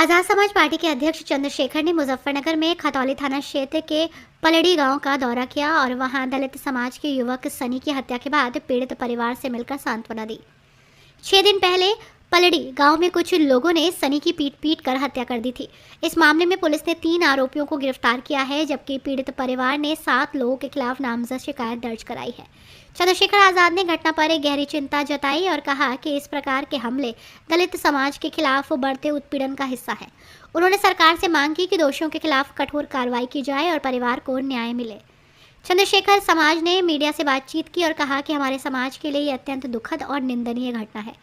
आज़ाद समाज पार्टी के अध्यक्ष चंद्रशेखर ने मुजफ्फरनगर में खतौली थाना क्षेत्र के पलड़ी गांव का दौरा किया और वहां दलित समाज के युवक सनी की हत्या के बाद पीड़ित परिवार से मिलकर सांत्वना दी। 6 दिन पहले पलड़ी गांव में कुछ लोगों ने सनी की पीट कर हत्या कर दी थी। इस मामले में पुलिस ने 3 आरोपियों को गिरफ्तार किया है, जबकि पीड़ित परिवार ने 7 लोगों के खिलाफ नामजद शिकायत दर्ज कराई है। चंद्रशेखर आजाद ने घटना पर एक गहरी चिंता जताई और कहा कि इस प्रकार के हमले दलित समाज के खिलाफ बढ़ते उत्पीड़न का हिस्सा है। उन्होंने सरकार से मांग की कि दोषियों के खिलाफ कठोर कार्रवाई की जाए और परिवार को न्याय मिले। चंद्रशेखर समाज ने मीडिया से बातचीत की और कहा कि हमारे समाज के लिए ये अत्यंत दुखद और निंदनीय घटना है।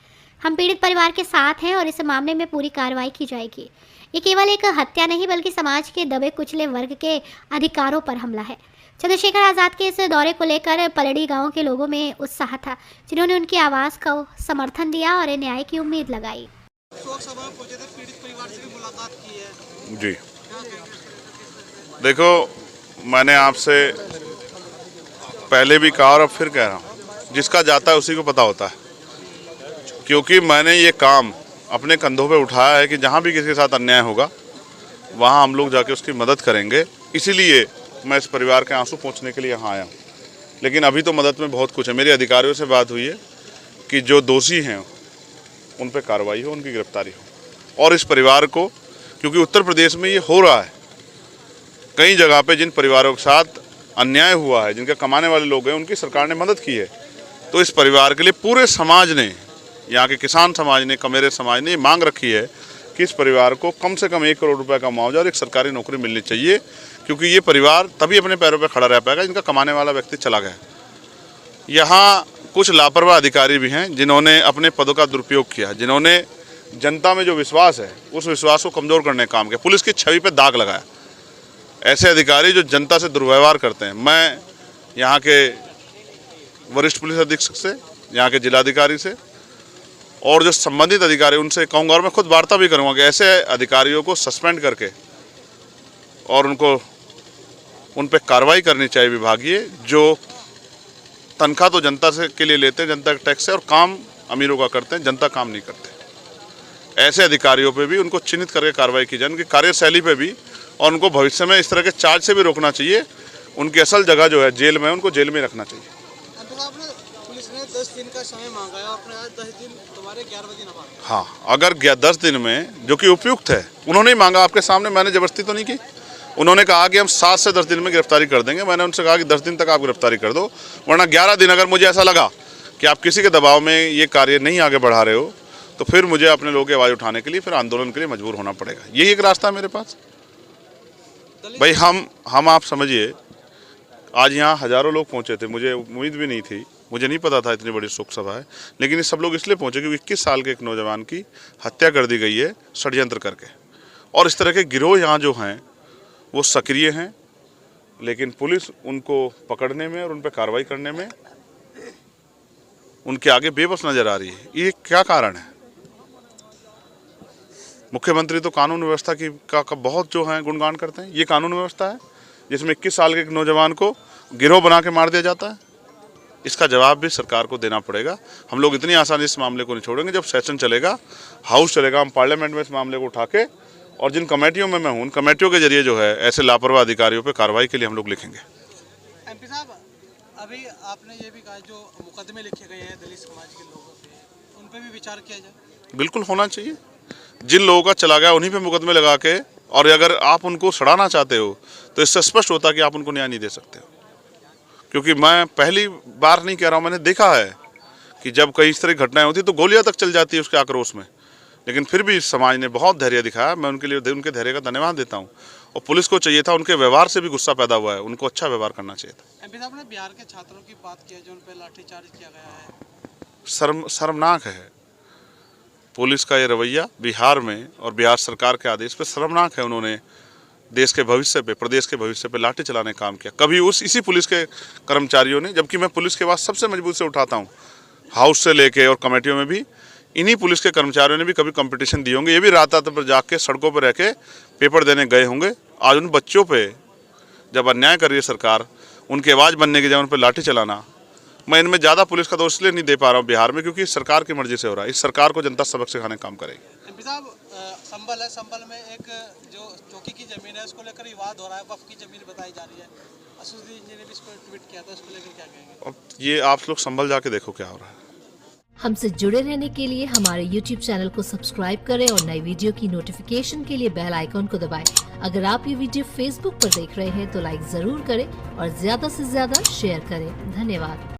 हम पीड़ित परिवार के साथ हैं और इस मामले में पूरी कार्रवाई की जाएगी। ये केवल एक हत्या नहीं बल्कि समाज के दबे कुचले वर्ग के अधिकारों पर हमला है। चंद्रशेखर आजाद के इस दौरे को लेकर पलड़ी गांव के लोगों में उत्साह था, जिन्होंने उनकी आवाज़ को समर्थन दिया और न्याय की उम्मीद लगाई। पीड़ित परिवार से भी मुलाकात की है। जी देखो, मैंने आपसे पहले भी कहा और अब फिर कह रहा हूँ, जिसका जाता है उसी को पता होता है। क्योंकि मैंने ये काम अपने कंधों पे उठाया है कि जहाँ भी किसी के साथ अन्याय होगा वहाँ हम लोग जाके उसकी मदद करेंगे। इसीलिए मैं इस परिवार के आंसू पोंछने के लिए यहाँ आया हूँ। लेकिन अभी तो मदद में बहुत कुछ है। मेरे अधिकारियों से बात हुई है कि जो दोषी हैं उन पर कार्रवाई हो, उनकी गिरफ्तारी हो। और इस परिवार को, क्योंकि उत्तर प्रदेश में ये हो रहा है, कई जगह पे जिन परिवारों के साथ अन्याय हुआ है, जिनके कमाने वाले लोग हैं, उनकी सरकार ने मदद की है। तो इस परिवार के लिए पूरे समाज ने, यहाँ के किसान समाज ने, कमेरे समाज ने ये मांग रखी है कि इस परिवार को कम से कम 1 करोड़ रुपए का मुआवजा और एक सरकारी नौकरी मिलनी चाहिए। क्योंकि ये परिवार तभी अपने पैरों पर खड़ा रह पाएगा जिनका कमाने वाला व्यक्ति चला गया। यहाँ कुछ लापरवाह अधिकारी भी हैं जिन्होंने अपने पदों का दुरुपयोग किया, जिन्होंने जनता में जो विश्वास है उस विश्वास को कमज़ोर करने का काम किया, पुलिस की छवि पर दाग लगाया। ऐसे अधिकारी जो जनता से दुर्व्यवहार करते हैं, मैं यहाँ के वरिष्ठ पुलिस अधीक्षक से, यहाँ के जिलाधिकारी से और जो संबंधित अधिकारी उनसे कहूँगा, और मैं खुद वार्ता भी करूँगा कि ऐसे अधिकारियों को सस्पेंड करके और उन पर कार्रवाई करनी चाहिए विभागीय, जो तनख्वाह तो जनता से के लिए लेते हैं, जनता के टैक्स से, और काम अमीरों का करते हैं, जनता काम नहीं करते। ऐसे अधिकारियों पे भी उनको चिन्हित करके कार्रवाई की जाए, उनकी कार्यशैली पे भी, और उनको भविष्य में इस तरह के चार्ज से भी रोकना चाहिए। उनकी असल जगह जो है जेल में, उनको जेल में रखना चाहिए। पुलिस ने 10 दिन का समय मांगा है, आपने आज 10 दिन, तुम्हारे 11वें दिन हमारा। हाँ, अगर 10 दिन में, जो कि उपयुक्त है, उन्होंने ही मांगा आपके सामने, मैंने जबरदस्ती तो नहीं की। उन्होंने कहा कि हम 7 से 10 दिन में गिरफ्तारी कर देंगे। मैंने उनसे कहा कि 10 दिन तक आप गिरफ्तारी कर दो, वरना 11 दिन अगर मुझे ऐसा लगा कि आप किसी के दबाव में ये कार्य नहीं आगे बढ़ा रहे हो, तो फिर मुझे अपने लोगों की आवाज़ उठाने के लिए, फिर आंदोलन के लिए मजबूर होना पड़ेगा। यही एक रास्ता है मेरे पास। भाई हम आप समझिए, आज यहाँ हज़ारों लोग पहुँचे थे, मुझे उम्मीद भी नहीं थी, मुझे नहीं पता था इतनी बड़ी शोक सभा है। लेकिन ये सब लोग इसलिए पहुँचे क्योंकि 21 साल के एक नौजवान की हत्या कर दी गई है षड्यंत्र करके। और इस तरह के गिरोह यहाँ जो हैं वो सक्रिय हैं, लेकिन पुलिस उनको पकड़ने में और उन पर कार्रवाई करने में उनके आगे बेबस नज़र आ रही है। ये क्या कारण है? मुख्यमंत्री तो कानून व्यवस्था का बहुत जो है गुणगान करते हैं। ये कानून व्यवस्था है जिसमें 21 साल के एक नौजवान को गिरोह बना के मार दिया जाता है। इसका जवाब भी सरकार को देना पड़ेगा। हम लोग इतनी आसानी इस मामले को नहीं छोड़ेंगे। जब सेशन चलेगा, हाउस चलेगा, हम पार्लियामेंट में इस मामले को उठा के, और जिन कमेटियों में मैं हूँ, उन कमेटियों के जरिए जो है ऐसे लापरवाह अधिकारियों पर कार्रवाई के लिए हम लोग लिखेंगे। एमपी साहब, अभी आपने ये भी कहा जो मुकदमे लिखे गए हैं दलित समाज के लोगों पे, उन पर भी विचार किया जाए। बिल्कुल होना चाहिए। जिन लोगों का चला गया उन्हीं पे मुकदमे लगा के, और अगर आप उनको सड़ाना चाहते हो तो इससे स्पष्ट होता है कि आप उनको न्याय नहीं दे सकते हो। क्योंकि मैं पहली बार नहीं कह रहा हूँ, मैंने देखा है कि जब कई इस तरह की घटनाएं होती तो गोलियां तक चल जाती है उसके आक्रोश में। लेकिन फिर भी समाज ने बहुत धैर्य दिखाया, मैं उनके लिए उनके धैर्य का धन्यवाद देता हूँ। और पुलिस को चाहिए था, उनके व्यवहार से भी गुस्सा पैदा हुआ है, उनको अच्छा व्यवहार करना चाहिए था। एमपी साहब ने बिहार के छात्रों की बात की है जो उन पर लाठीचार्ज किया गया है। शर्मनाक है पुलिस का ये रवैया बिहार में, और बिहार सरकार के आदेश पे शर्मनाक है। उन्होंने देश के भविष्य पे, प्रदेश के भविष्य पे लाठी चलाने का काम किया। कभी इसी पुलिस के कर्मचारियों ने, जबकि मैं पुलिस के बाद सबसे मजबूत से उठाता हूँ, हाउस से लेके और कमेटियों में भी इन्हीं पुलिस के कर्मचारियों ने भी कभी कंपटीशन दिए होंगे। ये भी रात रात पर जाके सड़कों पर रह के पेपर देने गए होंगे। आज उन बच्चों पे जब अन्याय कर रही है सरकार, उनकी आवाज़ बनने की जगह उन पर लाठी चलाना, मैं इनमें ज़्यादा पुलिस का दोष इसलिए नहीं दे पा रहा हूँ बिहार में, क्योंकि सरकार की मर्जी से हो रहा है। इस सरकार को जनता सबक सिखाने का काम करेगी। एमपी साहब, संभल है, संभल में एक जो चौकी की ज़मीन है उसको लेकर विवाद हो रहा है, वक्फ की ज़मीन बताई जा रही है। असदुद्दीन जी ने भी इसको ट्वीट किया था, उसको लेकर क्या कहेंगे? अब ये आप लोग संभल जाके देखो क्या हो रहा है। हमसे जुड़े रहने के लिए हमारे YouTube चैनल को सब्सक्राइब करें और नई वीडियो की नोटिफिकेशन के लिए बेल आइकॉन को दबाएं। अगर आप ये वीडियो Facebook पर देख रहे हैं तो लाइक जरूर करें और ज्यादा से ज्यादा शेयर करें। धन्यवाद।